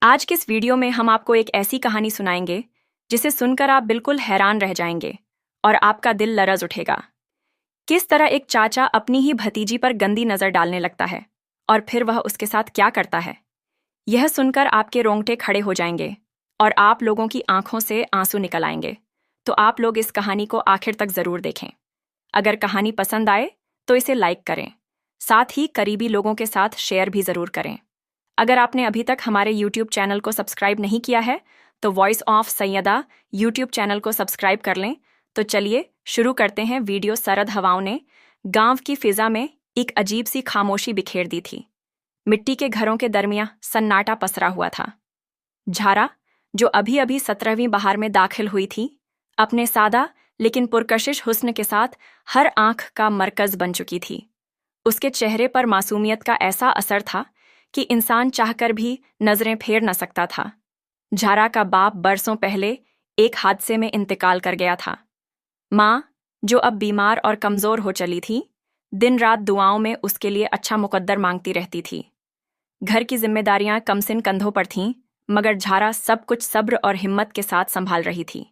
आज के इस वीडियो में हम आपको एक ऐसी कहानी सुनाएंगे जिसे सुनकर आप बिल्कुल हैरान रह जाएंगे और आपका दिल लरज उठेगा। किस तरह एक चाचा अपनी ही भतीजी पर गंदी नजर डालने लगता है और फिर वह उसके साथ क्या करता है। यह सुनकर आपके रोंगटे खड़े हो जाएंगे और आप लोगों की आंखों से आंसू निकल आएंगे। तो आप लोग इस कहानी को आखिर तक जरूर देखें। अगर कहानी पसंद आए तो इसे लाइक करें, साथ ही करीबी लोगों के साथ शेयर भी जरूर करें। अगर आपने अभी तक हमारे YouTube चैनल को सब्सक्राइब नहीं किया है तो voice of Syeda YouTube channel को सब्सक्राइब कर लें। तो चलिए शुरू करते हैं। वीडियो। सरद हवाओं ने गांव की फिजा में एक अजीब सी खामोशी बिखेर दी थी। मिट्टी के घरों के दरमियां सन्नाटा पसरा हुआ था। झारा, जो अभी अभी 17वीं बहार में दाखिल हुई थी, अपने सादा लेकिन पुरकशिश हुस्न के साथ हर आंख का मरकज बन चुकी थी। उसके चेहरे पर मासूमियत का ऐसा असर था कि इंसान चाहकर भी नजरें फेर न सकता था। झारा का बाप बरसों पहले एक हादसे में इंतकाल कर गया था। माँ, जो अब बीमार और कमजोर हो चली थी, दिन रात दुआओं में उसके लिए अच्छा मुकद्दर मांगती रहती थी। घर की जिम्मेदारियां कमसिन कंधों पर थीं, मगर झारा सब कुछ सब्र और हिम्मत के साथ संभाल रही थी।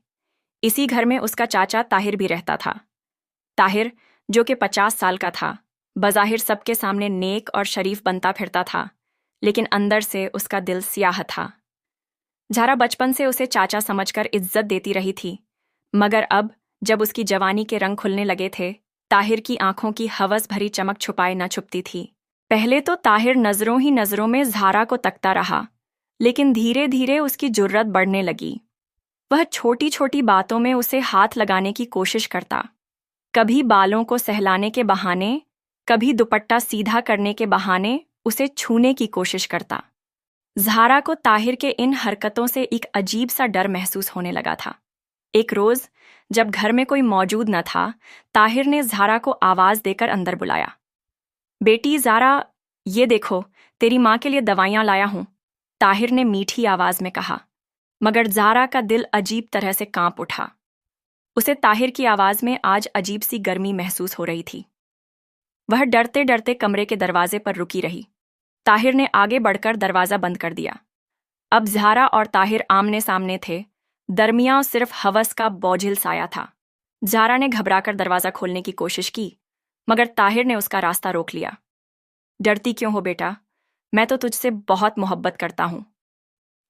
इसी घर में उसका चाचा ताहिर भी रहता था। ताहिर, जो कि 50 साल का था, बज़ाहिर सबके सामने नेक और शरीफ बनता फिरता था, लेकिन अंदर से उसका दिल सियाह था। झारा बचपन से उसे चाचा समझकर इज्जत देती रही थी, मगर अब जब उसकी जवानी के रंग खुलने लगे थे, ताहिर की आंखों की हवस भरी चमक छुपाए न छुपती थी। पहले तो ताहिर नजरों ही नजरों में झारा को तकता रहा, लेकिन धीरे धीरे उसकी जुर्रत बढ़ने लगी। वह छोटी छोटी बातों में उसे हाथ लगाने की कोशिश करता, कभी बालों को सहलाने के बहाने, कभी दुपट्टा सीधा करने के बहाने उसे छूने की कोशिश करता। झारा को ताहिर के इन हरकतों से एक अजीब सा डर महसूस होने लगा था। एक रोज जब घर में कोई मौजूद न था, ताहिर ने झारा को आवाज देकर अंदर बुलाया। बेटी ज़ारा, ये देखो, तेरी माँ के लिए दवाइयाँ लाया हूँ, ताहिर ने मीठी आवाज में कहा। मगर ज़ारा का दिल अजीब तरह से कांप उठा। उसे ताहिर की आवाज में आज अजीब सी गर्मी महसूस हो रही थी। वह डरते डरते कमरे के दरवाजे पर रुकी रही। ताहिर ने आगे बढ़कर दरवाजा बंद कर दिया। अब ज़ारा और ताहिर आमने सामने थे, दरमियां सिर्फ हवस का बोझिल साया था। ज़ारा ने घबराकर दरवाजा खोलने की कोशिश की, मगर ताहिर ने उसका रास्ता रोक लिया। डरती क्यों हो बेटा, मैं तो तुझसे बहुत मोहब्बत करता हूं।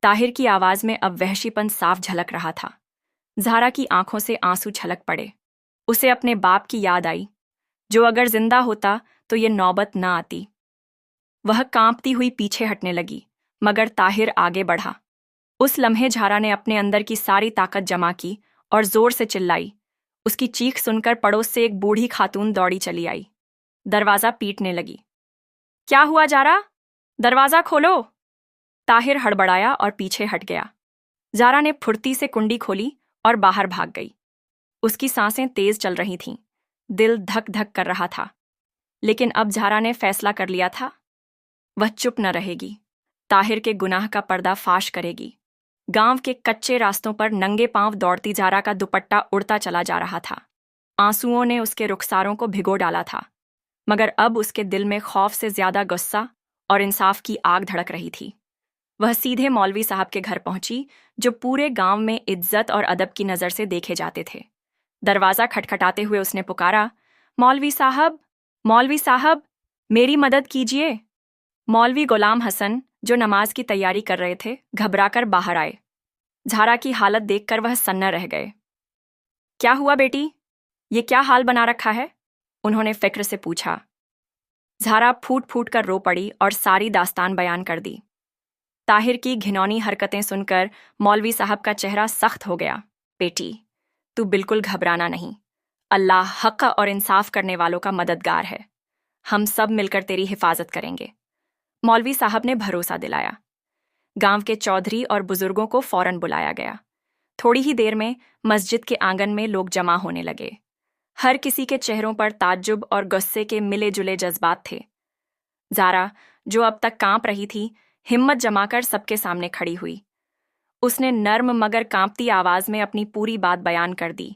ताहिर की आवाज में अब वहशीपन साफ झलक रहा था। ज़ारा की आंखों से आंसू छलक पड़े। उसे अपने बाप की याद आई, जो अगर जिंदा होता तो ये नौबत न आती। वह कांपती हुई पीछे हटने लगी, मगर ताहिर आगे बढ़ा। उस लम्हे ज़ारा ने अपने अंदर की सारी ताकत जमा की और जोर से चिल्लाई। उसकी चीख सुनकर पड़ोस से एक बूढ़ी खातून दौड़ी चली आई। दरवाजा पीटने लगी। क्या हुआ ज़ारा, दरवाजा खोलो। ताहिर हड़बड़ाया और पीछे हट गया। ज़ारा ने फुर्ती से कुंडी खोली और बाहर भाग गई। उसकी सांसें तेज चल रही थीं, दिल धक धक कर रहा था। लेकिन अब ज़ारा ने फैसला कर लिया था, वह चुप न रहेगी। ताहिर के गुनाह का पर्दा फाश करेगी। गांव के कच्चे रास्तों पर नंगे पांव दौड़ती ज़ारा का दुपट्टा उड़ता चला जा रहा था। आंसुओं ने उसके रुखसारों को भिगो डाला था, मगर अब उसके दिल में खौफ से ज्यादा गुस्सा और इंसाफ की आग धड़क रही थी। वह सीधे मौलवी साहब के घर पहुंची, जो पूरे गांव में इज्जत और अदब की नज़र से देखे जाते थे। दरवाज़ा खटखटाते हुए उसने पुकारा, मौलवी साहब, मौलवी साहब, मेरी मदद कीजिए। मौलवी गुलाम हसन, जो नमाज की तैयारी कर रहे थे, घबराकर बाहर आए। ज़ारा की हालत देखकर वह सन्न रह गए। क्या हुआ बेटी, ये क्या हाल बना रखा है, उन्होंने फिक्र से पूछा। ज़ारा फूट फूट कर रो पड़ी और सारी दास्तान बयान कर दी। ताहिर की घिनौनी हरकतें सुनकर मौलवी साहब का चेहरा सख्त हो गया। बेटी, तू बिल्कुल घबराना नहीं। अल्लाह हक़ और इंसाफ करने वालों का मददगार है। हम सब मिलकर तेरी हिफाजत करेंगे, मौलवी साहब ने भरोसा दिलाया। गांव के चौधरी और बुजुर्गों को फौरन बुलाया गया। थोड़ी ही देर में मस्जिद के आंगन में लोग जमा होने लगे। हर किसी के चेहरों पर ताज्जुब और गुस्से के मिले जुले जज्बात थे। ज़ारा, जो अब तक कांप रही थी, हिम्मत जमाकर सबके सामने खड़ी हुई। उसने नर्म मगर कांपती आवाज में अपनी पूरी बात बयान कर दी।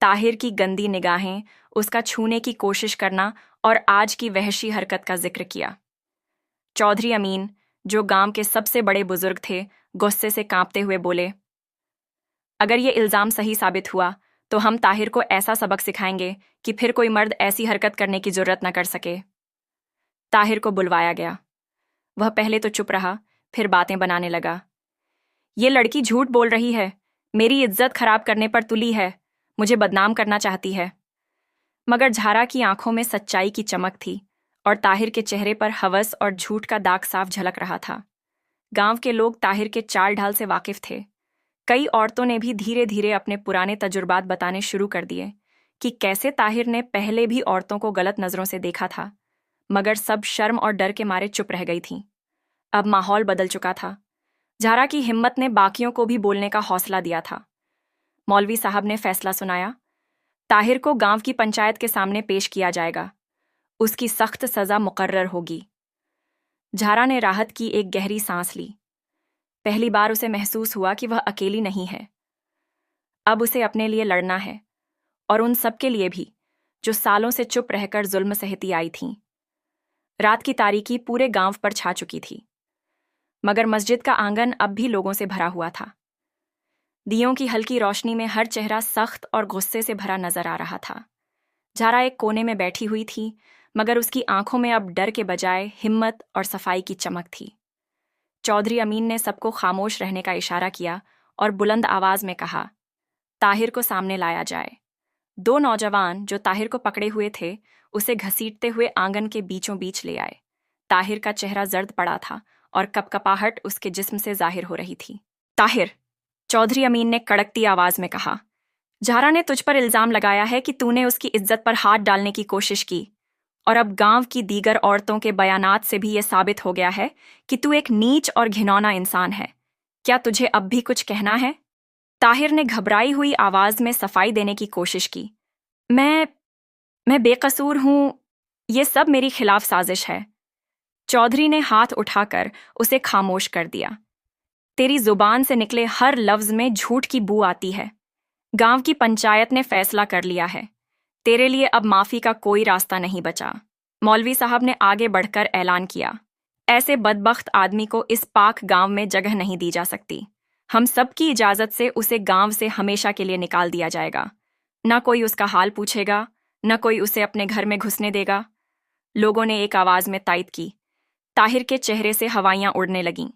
ताहिर की गंदी निगाहें, उसका छूने की कोशिश करना और आज की वहशी हरकत का जिक्र किया। चौधरी अमीन, जो गांव के सबसे बड़े बुजुर्ग थे, गुस्से से कांपते हुए बोले, अगर ये इल्ज़ाम सही साबित हुआ तो हम ताहिर को ऐसा सबक सिखाएंगे कि फिर कोई मर्द ऐसी हरकत करने की जुर्रत न कर सके। ताहिर को बुलवाया गया। वह पहले तो चुप रहा, फिर बातें बनाने लगा। ये लड़की झूठ बोल रही है, मेरी इज्जत खराब करने पर तुली है, मुझे बदनाम करना चाहती है। मगर झारा की आंखों में सच्चाई की चमक थी और ताहिर के चेहरे पर हवस और झूठ का दाग साफ झलक रहा था। गांव के लोग ताहिर के चाल ढाल से वाकिफ थे। कई औरतों ने भी धीरे धीरे अपने पुराने तजुर्बात बताने शुरू कर दिए कि कैसे ताहिर ने पहले भी औरतों को गलत नजरों से देखा था, मगर सब शर्म और डर के मारे चुप रह गई थीं। अब माहौल बदल चुका था। झारा की हिम्मत ने बाकियों को भी बोलने का हौसला दिया था। मौलवी साहब ने फैसला सुनाया, ताहिर को गांव की पंचायत के सामने पेश किया जाएगा, उसकी सख्त सजा मुकर्रर होगी। झारा ने राहत की एक गहरी सांस ली। पहली बार उसे महसूस हुआ कि वह अकेली नहीं है। अब उसे अपने लिए लड़ना है, और उन सब के लिए भी जो सालों से चुप रहकर जुल्म सहती आई थीं। रात की तारीकी पूरे गांव पर छा चुकी थी, मगर मस्जिद का आंगन अब भी लोगों से भरा हुआ था। दियों की हल्की रोशनी में हर चेहरा सख्त और गुस्से से भरा नजर आ रहा था। झारा एक कोने में बैठी हुई थी, मगर उसकी आंखों में अब डर के बजाय हिम्मत और सफाई की चमक थी। चौधरी अमीन ने सबको खामोश रहने का इशारा किया और बुलंद आवाज में कहा, ताहिर को सामने लाया जाए। दो नौजवान जो ताहिर को पकड़े हुए थे उसे घसीटते हुए आंगन के बीचों बीच ले आए। ताहिर का चेहरा जर्द पड़ा था और कपकपाहट उसके जिस्म से जाहिर हो रही थी। ताहिर, चौधरी अमीन ने कड़कती आवाज में कहा, झारा ने तुझ पर इल्जाम लगाया है कि तूने उसकी इज्जत पर हाथ डालने की कोशिश की, और अब गांव की दीगर औरतों के बयानात से भी यह साबित हो गया है कि तू एक नीच और घिनौना इंसान है। क्या तुझे अब भी कुछ कहना है? ताहिर ने घबराई हुई आवाज में सफाई देने की कोशिश की। मैं बेकसूर हूं, यह सब मेरी खिलाफ साजिश है। चौधरी ने हाथ उठाकर उसे खामोश कर दिया। तेरी जुबान से निकले हर लफ्ज में झूठ की बू आती है। गांव की पंचायत ने फैसला कर लिया है, तेरे लिए अब माफी का कोई रास्ता नहीं बचा। मौलवी साहब ने आगे बढ़कर ऐलान किया, ऐसे बदबख्त आदमी को इस पाक गांव में जगह नहीं दी जा सकती। हम सब की इजाजत से उसे गांव से हमेशा के लिए निकाल दिया जाएगा। न कोई उसका हाल पूछेगा, न कोई उसे अपने घर में घुसने देगा। लोगों ने एक आवाज में तायद की। ताहिर के चेहरे से हवाइयां उड़ने लगीं।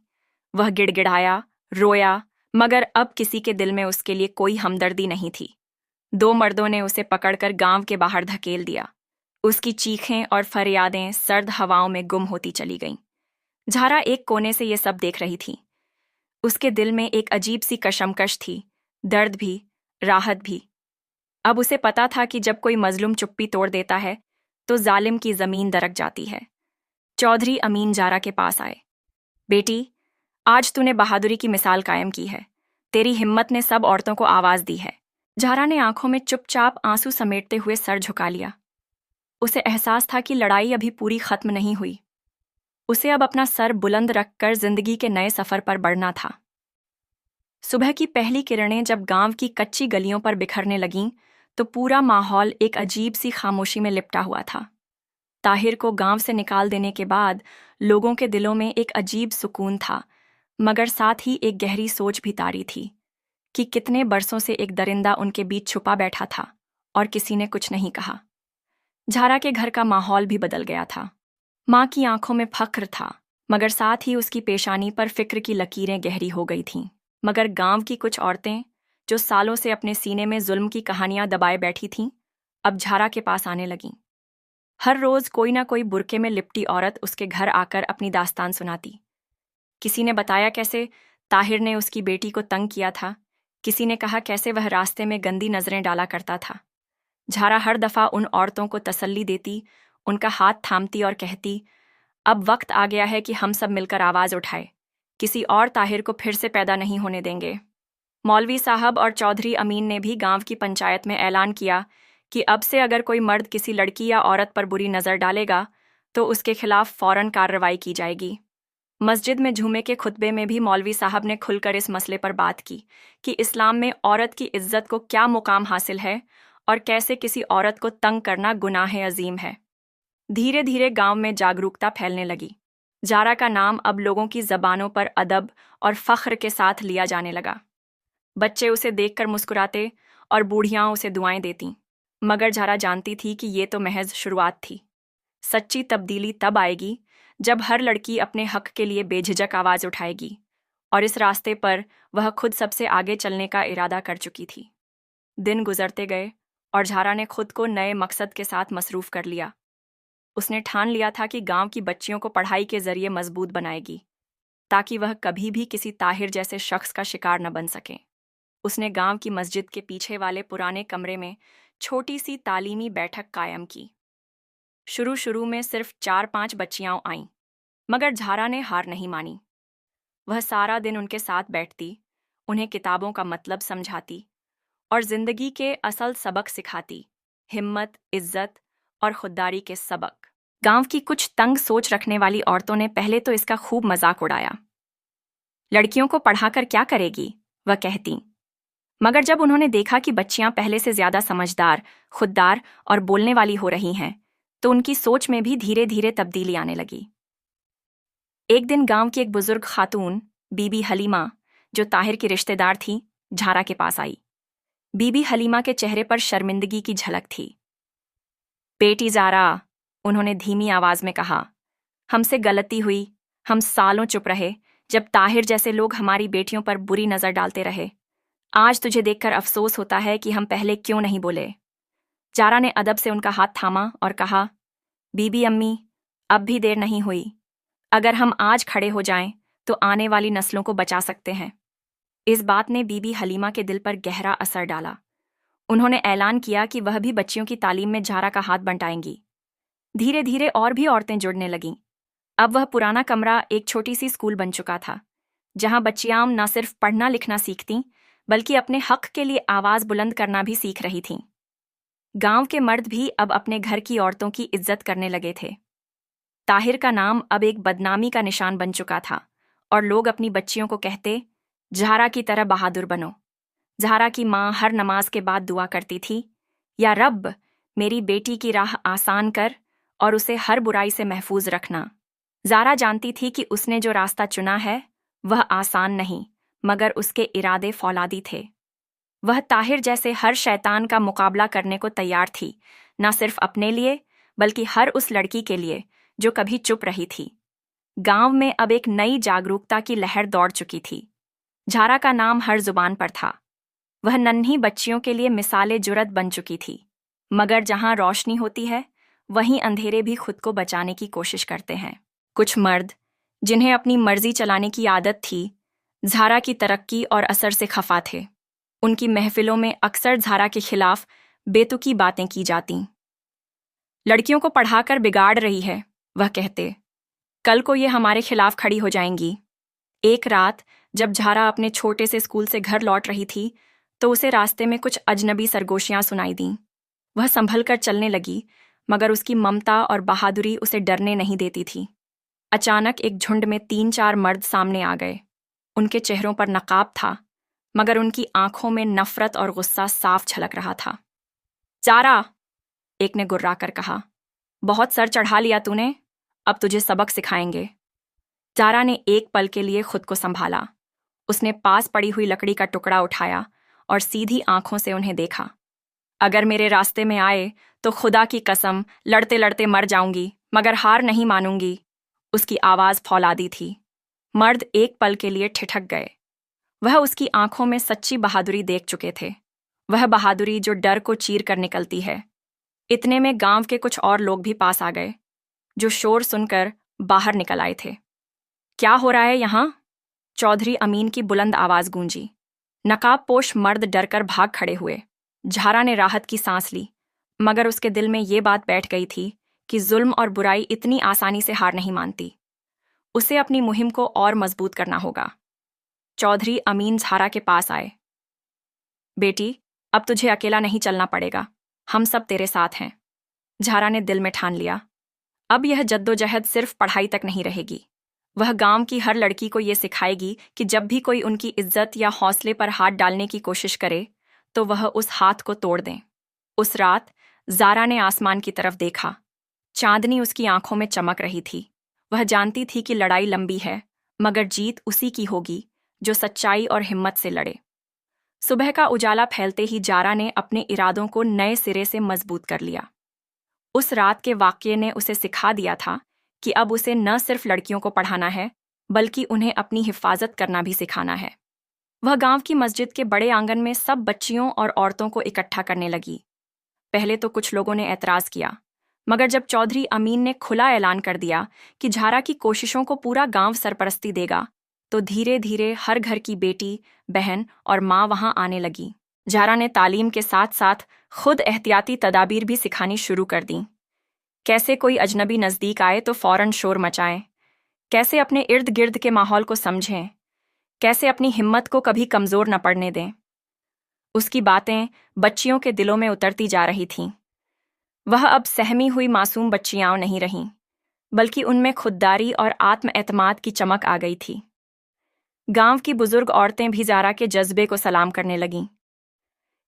वह गिड़गिड़ाया, रोया, मगर अब किसी के दिल में उसके लिए कोई हमदर्दी नहीं थी। दो मर्दों ने उसे पकड़कर गांव के बाहर धकेल दिया। उसकी चीखें और फरियादें सर्द हवाओं में गुम होती चली गईं। झारा एक कोने से ये सब देख रही थी। उसके दिल में एक अजीब सी कशमकश थी, दर्द भी, राहत भी। अब उसे पता था कि जब कोई मजलूम चुप्पी तोड़ देता है तो जालिम की जमीन दरक जाती है। चौधरी अमीन झारा के पास आए। बेटी, आज तूने बहादुरी की मिसाल कायम की है। तेरी हिम्मत ने सब औरतों को आवाज दी है। झारा ने आंखों में चुपचाप आंसू समेटते हुए सर झुका लिया। उसे एहसास था कि लड़ाई अभी पूरी खत्म नहीं हुई। उसे अब अपना सर बुलंद रखकर जिंदगी के नए सफर पर बढ़ना था। सुबह की पहली किरणें जब गांव की कच्ची गलियों पर बिखरने लगीं तो पूरा माहौल एक अजीब सी खामोशी में लिपटा हुआ था। ताहिर को गांव से निकाल देने के बाद लोगों के दिलों में एक अजीब सुकून था, मगर साथ ही एक गहरी सोच भी तारी थी कि कितने बरसों से एक दरिंदा उनके बीच छुपा बैठा था और किसी ने कुछ नहीं कहा। झारा के घर का माहौल भी बदल गया था। माँ की आंखों में फख्र था, मगर साथ ही उसकी पेशानी पर फिक्र की लकीरें गहरी हो गई थीं। मगर गांव की कुछ औरतें जो सालों से अपने सीने में जुल्म की कहानियां दबाए बैठी थीं, अब झारा के पास आने लगीं। हर रोज कोई ना कोई बुर्के में लिपटी औरत उसके घर आकर अपनी दास्तान सुनाती। किसी ने बताया कैसे ताहिर ने उसकी बेटी को तंग किया था, किसी ने कहा कैसे वह रास्ते में गंदी नजरें डाला करता था। झारा हर दफा उन औरतों को तसल्ली देती, उनका हाथ थामती और कहती, अब वक्त आ गया है कि हम सब मिलकर आवाज उठाए, किसी और ताहिर को फिर से पैदा नहीं होने देंगे। मौलवी साहब और चौधरी अमीन ने भी गांव की पंचायत में ऐलान किया कि अब से अगर कोई मर्द किसी लड़की या औरत पर बुरी नजर डालेगा तो उसके खिलाफ फौरन कार्रवाई की जाएगी। मस्जिद में जुमे के खुतबे में भी मौलवी साहब ने खुलकर इस मसले पर बात की कि इस्लाम में औरत की इज्जत को क्या मुकाम हासिल है और कैसे किसी औरत को तंग करना गुनाह अजीम है। धीरे धीरे गांव में जागरूकता फैलने लगी। जारा का नाम अब लोगों की जबानों पर अदब और फख्र के साथ लिया जाने लगा। बच्चे उसे देखकर मुस्कुराते और बूढ़ियां उसे दुआएं देतीं। मगर जारा जानती थी कि ये तो महज शुरुआत थी। सच्ची तब्दीली तब आएगी जब हर लड़की अपने हक के लिए बेझिझक आवाज उठाएगी, और इस रास्ते पर वह खुद सबसे आगे चलने का इरादा कर चुकी थी। दिन गुजरते गए और झारा ने खुद को नए मकसद के साथ मसरूफ कर लिया। उसने ठान लिया था कि गांव की बच्चियों को पढ़ाई के जरिए मजबूत बनाएगी, ताकि वह कभी भी किसी ताहिर जैसे शख्स का शिकार न बन सके। उसने गांव की मस्जिद के पीछे वाले पुराने कमरे में छोटी सी तालीमी बैठक कायम की। शुरू शुरू में सिर्फ 4-5 बच्चियां आईं, मगर झारा ने हार नहीं मानी। वह सारा दिन उनके साथ बैठती, उन्हें किताबों का मतलब समझाती और जिंदगी के असल सबक सिखाती, हिम्मत, इज्जत और खुददारी के सबक। गांव की कुछ तंग सोच रखने वाली औरतों ने पहले तो इसका खूब मजाक उड़ाया। लड़कियों को पढ़ाकर क्या करेगी, वह कहती। मगर जब उन्होंने देखा कि बच्चियां पहले से ज्यादा समझदार, खुददार और बोलने वाली हो रही हैं, तो उनकी सोच में भी धीरे धीरे तब्दीली आने लगी। एक दिन गांव की एक बुजुर्ग खातून, बीबी हलीमा, जो ताहिर की रिश्तेदार थी, झारा के पास आई। बीबी हलीमा के चेहरे पर शर्मिंदगी की झलक थी। बेटी ज़ारा, उन्होंने धीमी आवाज में कहा, हमसे गलती हुई। हम सालों चुप रहे जब ताहिर जैसे लोग हमारी बेटियों पर बुरी नजर डालते रहे। आज तुझे देखकर अफसोस होता है कि हम पहले क्यों नहीं बोले। जारा ने अदब से उनका हाथ थामा और कहा, बीबी अम्मी, अब भी देर नहीं हुई। अगर हम आज खड़े हो जाएं, तो आने वाली नस्लों को बचा सकते हैं। इस बात ने बीबी हलीमा के दिल पर गहरा असर डाला। उन्होंने ऐलान किया कि वह भी बच्चियों की तालीम में जारा का हाथ बंटाएंगी। धीरे धीरे और भी औरतें जुड़ने लगीं। अब वह पुराना कमरा एक छोटी सी स्कूल बन चुका था, जहां बच्चियां न सिर्फ पढ़ना लिखना सीखतीं, बल्कि अपने हक के लिए आवाज बुलंद करना भी सीख रही थीं। गांव के मर्द भी अब अपने घर की औरतों की इज्जत करने लगे थे। ताहिर का नाम अब एक बदनामी का निशान बन चुका था, और लोग अपनी बच्चियों को कहते, ज़हरा की तरह बहादुर बनो। ज़हरा की माँ हर नमाज के बाद दुआ करती थी, या रब, मेरी बेटी की राह आसान कर और उसे हर बुराई से महफूज रखना। ज़ारा जानती थी कि उसने जो रास्ता चुना है वह आसान नहीं, मगर उसके इरादे फौलादी थे। वह ताहिर जैसे हर शैतान का मुकाबला करने को तैयार थी, न सिर्फ अपने लिए बल्कि हर उस लड़की के लिए जो कभी चुप रही थी। गांव में अब एक नई जागरूकता की लहर दौड़ चुकी थी। झारा का नाम हर जुबान पर था। वह नन्ही बच्चियों के लिए मिसाले जुरत बन चुकी थी। मगर जहां रोशनी होती है, वहीं अंधेरे भी खुद को बचाने की कोशिश करते हैं। कुछ मर्द, जिन्हें अपनी मर्जी चलाने की आदत थी, झारा की तरक्की और असर से खफा थे। उनकी महफिलों में अक्सर झारा के खिलाफ बेतुकी बातें की जातीं। लड़कियों को पढ़ाकर बिगाड़ रही है, वह कहते। कल को ये हमारे खिलाफ खड़ी हो जाएंगी। एक रात जब झारा अपने छोटे से स्कूल से घर लौट रही थी, तो उसे रास्ते में कुछ अजनबी सरगोशियां सुनाई दीं। वह संभल कर चलने लगी, मगर उसकी ममता और बहादुरी उसे डरने नहीं देती थी। अचानक एक झुंड में 3-4 मर्द सामने आ गए। उनके चेहरों पर नकाब था, मगर उनकी आंखों में नफरत और गुस्सा साफ झलक रहा था। ज़ारा, एक ने गुर्रा कर कहा, बहुत सर चढ़ा लिया तूने, अब तुझे सबक सिखाएंगे। ज़ारा ने एक पल के लिए खुद को संभाला। उसने पास पड़ी हुई लकड़ी का टुकड़ा उठाया और सीधी आंखों से उन्हें देखा। अगर मेरे रास्ते में आए तो खुदा की कसम लड़ते लड़ते मर जाऊंगी, मगर हार नहीं मानूंगी। उसकी आवाज फौलादी थी। मर्द एक पल के लिए ठिठक गए। वह उसकी आंखों में सच्ची बहादुरी देख चुके थे, वह बहादुरी जो डर को चीर कर निकलती है। इतने में गांव के कुछ और लोग भी पास आ गए, जो शोर सुनकर बाहर निकल आए थे। क्या हो रहा है यहाँ? चौधरी अमीन की बुलंद आवाज गूंजी। नकाबपोश मर्द डरकर भाग खड़े हुए। झारा ने राहत की सांस ली, मगर उसके दिल में ये बात बैठ गई थी कि जुल्म और बुराई इतनी आसानी से हार नहीं मानती। उसे अपनी मुहिम को और मजबूत करना होगा। चौधरी अमीन झारा के पास आए। बेटी, अब तुझे अकेला नहीं चलना पड़ेगा, हम सब तेरे साथ हैं। झारा ने दिल में ठान लिया, अब यह जद्दोजहद सिर्फ पढ़ाई तक नहीं रहेगी। वह गांव की हर लड़की को ये सिखाएगी कि जब भी कोई उनकी इज्जत या हौसले पर हाथ डालने की कोशिश करे, तो वह उस हाथ को तोड़ दें। उस रात ज़ारा ने आसमान की तरफ देखा। चांदनी उसकी आंखों में चमक रही थी। वह जानती थी कि लड़ाई लंबी है, मगर जीत उसी की होगी जो सच्चाई और हिम्मत से लड़े। सुबह का उजाला फैलते ही जारा ने अपने इरादों को नए सिरे से मजबूत कर लिया। उस रात के वाक़ये ने उसे सिखा दिया था कि अब उसे न सिर्फ लड़कियों को पढ़ाना है, बल्कि उन्हें अपनी हिफाजत करना भी सिखाना है। वह गांव की मस्जिद के बड़े आंगन में सब बच्चियों और औरतों को इकट्ठा करने लगी। पहले तो कुछ लोगों ने ऐतराज़ किया, मगर जब चौधरी अमीन ने खुला ऐलान कर दिया कि झारा की कोशिशों को पूरा गांव सरपरस्ती देगा, तो धीरे धीरे हर घर की बेटी, बहन और माँ वहां आने लगी। झारा ने तालीम के साथ साथ खुद एहतियाती तदाबीर भी सिखानी शुरू कर दी। कैसे कोई अजनबी नज़दीक आए तो फौरन शोर मचाएं, कैसे अपने इर्द गिर्द के माहौल को समझें, कैसे अपनी हिम्मत को कभी कमज़ोर न पड़ने दें। उसकी बातें बच्चियों के दिलों में उतरती जा रही थीं। वह अब सहमी हुई मासूम बच्चियां नहीं रहीं, बल्कि उनमें खुददारी और आत्म-एतमाद की चमक आ गई थी। गांव की बुजुर्ग औरतें भी ज़ारा के जज्बे को सलाम करने लगीं।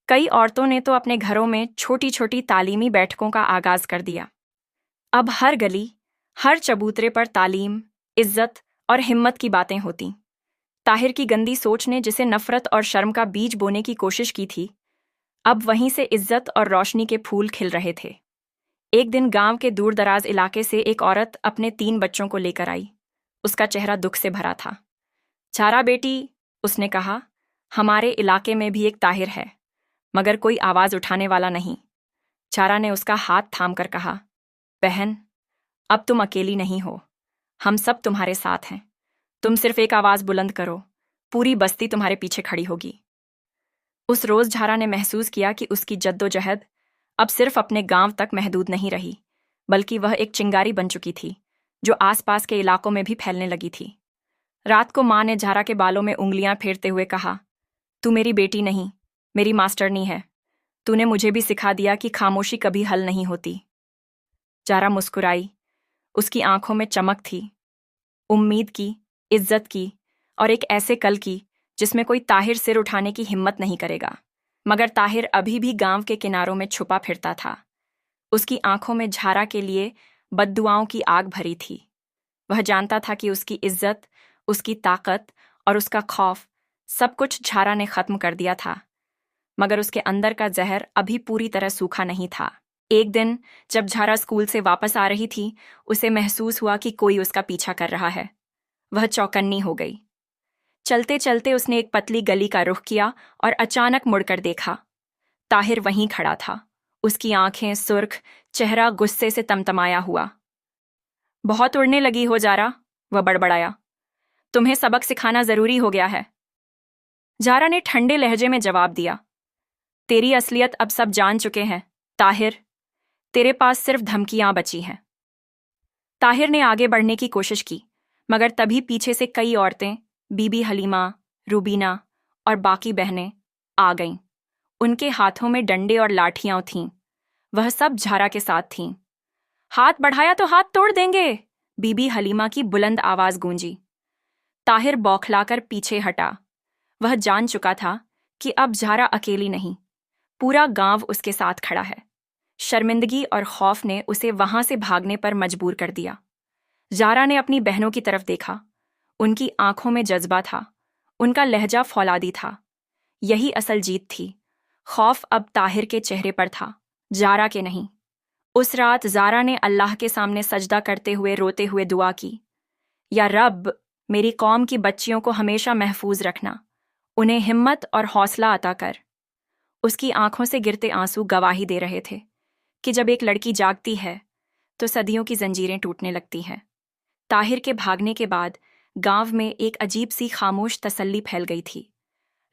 कई औरतों ने तो अपने घरों में छोटी छोटी तालीमी बैठकों का आगाज कर दिया। अब हर गली, हर चबूतरे पर तालीम, इज्जत और हिम्मत की बातें होती। ताहिर की गंदी सोच ने जिसे नफरत और शर्म का बीज बोने की कोशिश की थी, अब वहीं से इज्जत और रोशनी के फूल खिल रहे थे। एक दिन गांव के दूर दराज इलाके से एक औरत अपने 3 बच्चों को लेकर आई। उसका चेहरा दुख से भरा था। झारा बेटी, उसने कहा, हमारे इलाके में भी एक ताहिर है, मगर कोई आवाज उठाने वाला नहीं। झारा ने उसका हाथ थाम कर कहा, बहन, अब तुम अकेली नहीं हो, हम सब तुम्हारे साथ हैं। तुम सिर्फ एक आवाज बुलंद करो, पूरी बस्ती तुम्हारे पीछे खड़ी होगी। उस रोज झारा ने महसूस किया कि उसकी जद्दोजहद अब सिर्फ अपने गांव तक महदूद नहीं रही, बल्कि वह एक चिंगारी बन चुकी थी जो आसपास के इलाकों में भी फैलने लगी थी। रात को माँ ने झारा के बालों में उंगलियां फेरते हुए कहा, तू मेरी बेटी नहीं, मेरी मास्टरनी है। तूने मुझे भी सिखा दिया कि खामोशी कभी हल नहीं होती। झारा मुस्कुराई। उसकी आंखों में चमक थी, उम्मीद की, इज्जत की और एक ऐसे कल की जिसमें कोई ताहिर सिर उठाने की हिम्मत नहीं करेगा। मगर ताहिर अभी भी गांव के किनारों में छुपा फिरता था। उसकी आंखों में झारा के लिए बद्दुआओं की आग भरी थी। वह जानता था कि उसकी इज्जत, उसकी ताकत और उसका खौफ सब कुछ झारा ने खत्म कर दिया था, मगर उसके अंदर का जहर अभी पूरी तरह सूखा नहीं था। एक दिन जब झारा स्कूल से वापस आ रही थी, उसे महसूस हुआ कि कोई उसका पीछा कर रहा है। वह चौकन्नी हो गई। चलते चलते उसने एक पतली गली का रुख किया और अचानक मुड़कर देखा। ताहिर वहीं खड़ा था, उसकी आंखें सुर्ख, चेहरा गुस्से से तमतमाया हुआ। बहुत उड़ने लगी हो जारा, वह बड़बड़ाया। तुम्हें सबक सिखाना जरूरी हो गया है। जारा ने ठंडे लहजे में जवाब दिया, तेरी असलियत अब सब जान चुके हैं ताहिर, तेरे पास सिर्फ धमकियां बची हैं। ताहिर ने आगे बढ़ने की कोशिश की, मगर तभी पीछे से कई औरतें, बीबी हलीमा, रूबीना और बाकी बहनें आ गईं। उनके हाथों में डंडे और लाठियां थीं। वह सब झारा के साथ थीं। हाथ बढ़ाया तो हाथ तोड़ देंगे, बीबी हलीमा की बुलंद आवाज गूंजी। ताहिर बौखलाकर पीछे हटा। वह जान चुका था कि अब झारा अकेली नहीं, पूरा गांव उसके साथ खड़ा है। शर्मिंदगी और खौफ ने उसे वहां से भागने पर मजबूर कर दिया। जारा ने अपनी बहनों की तरफ देखा। उनकी आंखों में जज्बा था, उनका लहजा फौलादी था। यही असल जीत थी। खौफ अब ताहिर के चेहरे पर था, जारा के नहीं। उस रात जारा ने अल्लाह के सामने सजदा करते हुए रोते हुए दुआ की, या रब, मेरी कौम की बच्चियों को हमेशा महफूज रखना, उन्हें हिम्मत और हौसला अता कर। उसकी आंखों से गिरते आंसू गवाही दे रहे थे कि जब एक लड़की जागती है तो सदियों की जंजीरें टूटने लगती हैं। ताहिर के भागने के बाद गांव में एक अजीब सी खामोश तसल्ली फैल गई थी।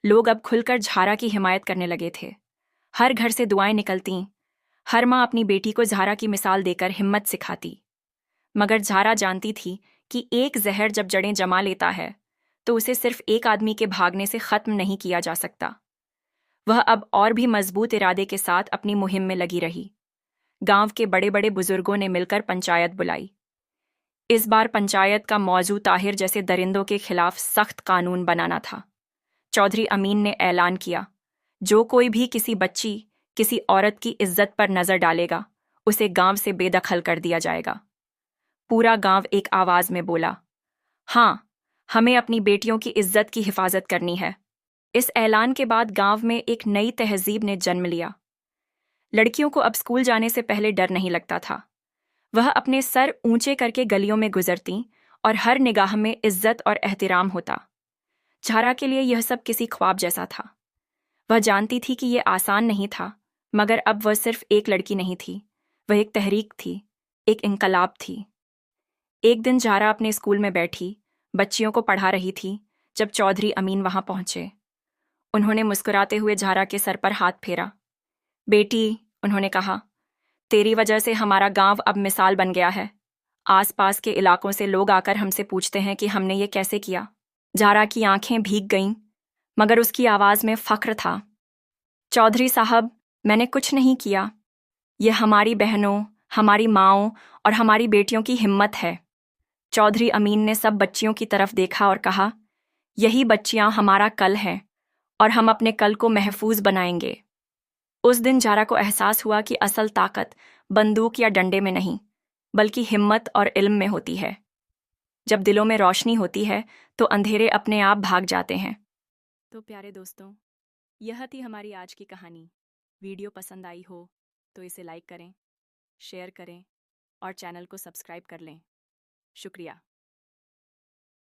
लोग अब खुलकर झारा की हिमायत करने लगे थे। हर घर से दुआएं निकलतीं। हर माँ अपनी बेटी को झारा की मिसाल देकर हिम्मत सिखाती। मगर झारा जानती थी कि एक जहर जब जड़ें जमा लेता है तो उसे सिर्फ एक आदमी के भागने से खत्म नहीं किया जा सकता। वह अब और भी मजबूत इरादे के साथ अपनी मुहिम में लगी रही। गांव के बड़े बड़े बुजुर्गों ने मिलकर पंचायत बुलाई। इस बार पंचायत का मौजू ताहिर जैसे दरिंदों के खिलाफ सख्त कानून बनाना था। चौधरी अमीन ने ऐलान किया, जो कोई भी किसी बच्ची, किसी औरत की इज्जत पर नजर डालेगा, उसे गांव से बेदखल कर दिया जाएगा। पूरा गांव एक आवाज में बोला, हाँ, हमें अपनी बेटियों की इज्जत की हिफाजत करनी है। इस ऐलान के बाद गांव में एक नई तहजीब ने जन्म लिया। लड़कियों को अब स्कूल जाने से पहले डर नहीं लगता था। वह अपने सर ऊंचे करके गलियों में गुजरती और हर निगाह में इज्जत और एहतिराम होता। झारा के लिए यह सब किसी ख्वाब जैसा था। वह जानती थी कि यह आसान नहीं था, मगर अब वह सिर्फ एक लड़की नहीं थी, वह एक तहरीक थी, एक इनकलाब थी। एक दिन झारा अपने स्कूल में बैठी, बच्चियों को पढ़ा रही थी, जब चौधरी अमीन वहां पहुंचे। उन्होंने मुस्कुराते हुए झारा के सर पर हाथ फेरा। बेटी, उन्होंने कहा, तेरी वजह से हमारा गांव अब मिसाल बन गया है। आसपास के इलाकों से लोग आकर हमसे पूछते हैं कि हमने ये कैसे किया। झारा की आंखें भीग गईं, मगर उसकी आवाज में फख्र था। चौधरी साहब, मैंने कुछ नहीं किया। यह हमारी बहनों, हमारी माँओं और हमारी बेटियों की हिम्मत है। चौधरी अमीन ने सब बच्चियों की तरफ देखा और कहा, यही बच्चियां हमारा कल हैं और हम अपने कल को महफूज बनाएंगे। उस दिन झारा को एहसास हुआ कि असल ताकत बंदूक या डंडे में नहीं, बल्कि हिम्मत और इल्म में होती है। जब दिलों में रोशनी होती है तो अंधेरे अपने आप भाग जाते हैं। तो प्यारे दोस्तों, यह थी हमारी आज की कहानी। वीडियो पसंद आई हो तो इसे लाइक करें, शेयर करें और चैनल को सब्सक्राइब कर लें। शुक्रिया।